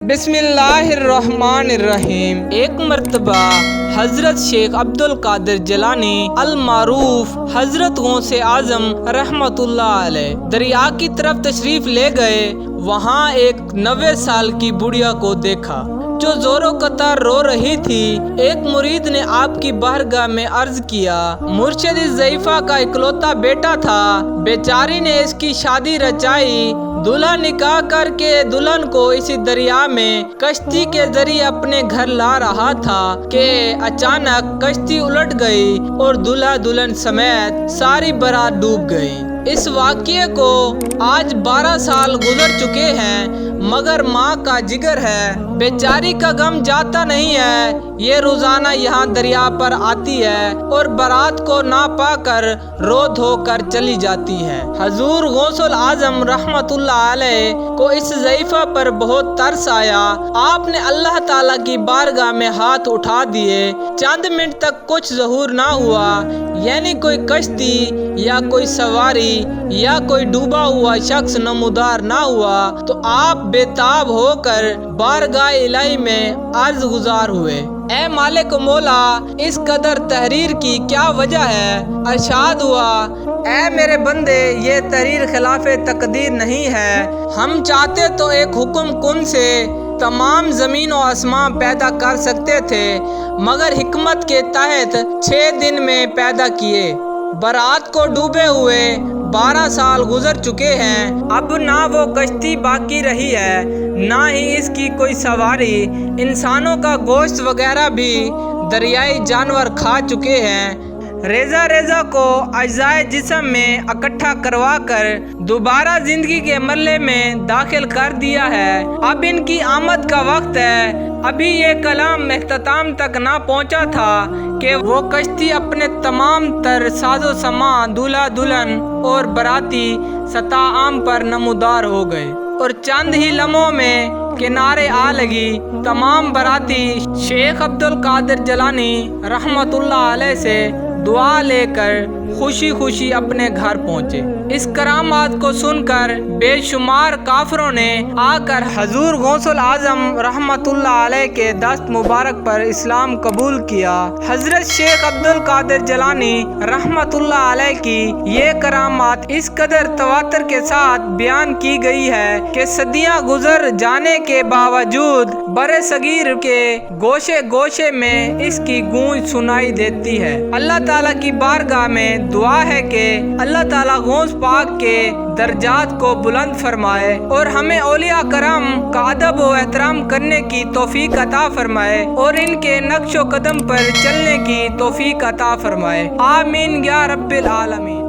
بسم اللہ الرحمن الرحیم۔ ایک مرتبہ حضرت شیخ عبد القادر جیلانی المعروف حضرت غوث اعظم رحمۃ اللہ علیہ دریا کی طرف تشریف لے گئے۔ وہاں ایک 90 سال کی بڑھیا کو دیکھا جو زور و قطار رو رہی تھی۔ ایک مرید نے آپ کی بارگاہ میں عرض کیا، مرشد اس ضعیفہ کا اکلوتا بیٹا تھا، بیچاری نے اس کی شادی رچائی، دلہا نکاح کر کے دلہن کو اسی دریا میں کشتی کے ذریعے اپنے گھر لا رہا تھا کہ اچانک کشتی الٹ گئی اور دلہا دلہن سمیت ساری بارات ڈوب گئی۔ اس واقعے کو آج 12 سال گزر چکے ہیں، مگر ماں کا جگر ہے، بیچاری کا غم جاتا نہیں ہے۔ یہ روزانہ یہاں دریا پر آتی ہے اور بارات کو نہ پا کر رو دھو کر چلی جاتی ہے۔ حضور غوث اعظم رحمۃ اللہ علیہ کو اس ضعیفہ پر بہت ترس آیا۔ آپ نے اللہ تعالیٰ کی بارگاہ میں ہاتھ اٹھا دیے۔ چند منٹ تک کچھ ظہور نہ ہوا، یعنی کوئی کشتی یا کوئی سواری یا کوئی ڈوبا ہوا شخص نمودار نہ ہوا، تو آپ بے تاب ہو کر بارگاہ الہی میں عرض گزار ہوئے، اے مالک و مولا، اس قدر تحریر کی کیا وجہ ہے؟ ارشاد ہوا، اے میرے بندے، یہ تحریر خلاف تقدیر نہیں ہے۔ ہم چاہتے تو ایک حکم کن سے تمام زمین و آسمان پیدا کر سکتے تھے، مگر حکمت کے تحت 6 دن میں پیدا کیے۔ بارات کو ڈوبے ہوئے 12 سال گزر چکے ہیں، اب نہ وہ کشتی باقی رہی ہے، نہ ہی اس کی کوئی سواری۔ انسانوں کا گوشت وغیرہ بھی دریائی جانور کھا چکے ہیں۔ ریزہ ریزہ کو اجزائے جسم میں اکٹھا کروا کر دوبارہ زندگی کے مرحلے میں داخل کر دیا ہے۔ اب ان کی آمد کا وقت ہے۔ ابھی یہ کلام اختتام تک نہ پہنچا تھا کہ وہ کشتی اپنے تمام تر ساز و سامان، دولہا دلہن اور باراتی سطح عام پر نمودار ہو گئے، اور چند ہی لمحوں میں کنارے آ لگی۔ تمام باراتی شیخ عبد القادر جیلانی رحمۃ اللہ علیہ سے دعا لے کر خوشی خوشی اپنے گھر پہنچے۔ اس کرامات کو سن کر بے شمار کافروں نے آ کر حضور غوث اعظم رحمۃ اللہ علیہ کے دست مبارک پر اسلام قبول کیا۔ حضرت شیخ عبد القادر جیلانی رحمۃ اللہ علیہ کی یہ کرامات اس قدر تواتر کے ساتھ بیان کی گئی ہے کہ صدیاں گزر جانے کے باوجود برِ صغیر کے گوشے گوشے میں اس کی گونج سنائی دیتی ہے۔ اللہ تعالیٰ کی بارگاہ میں دعا ہے کہ اللہ تعالیٰ غوث پاک کے درجات کو بلند فرمائے اور ہمیں اولیاء کرام کا ادب و احترام کرنے کی توفیق عطا فرمائے اور ان کے نقش و قدم پر چلنے کی توفیق عطا فرمائے۔ آمین یا رب العالمین۔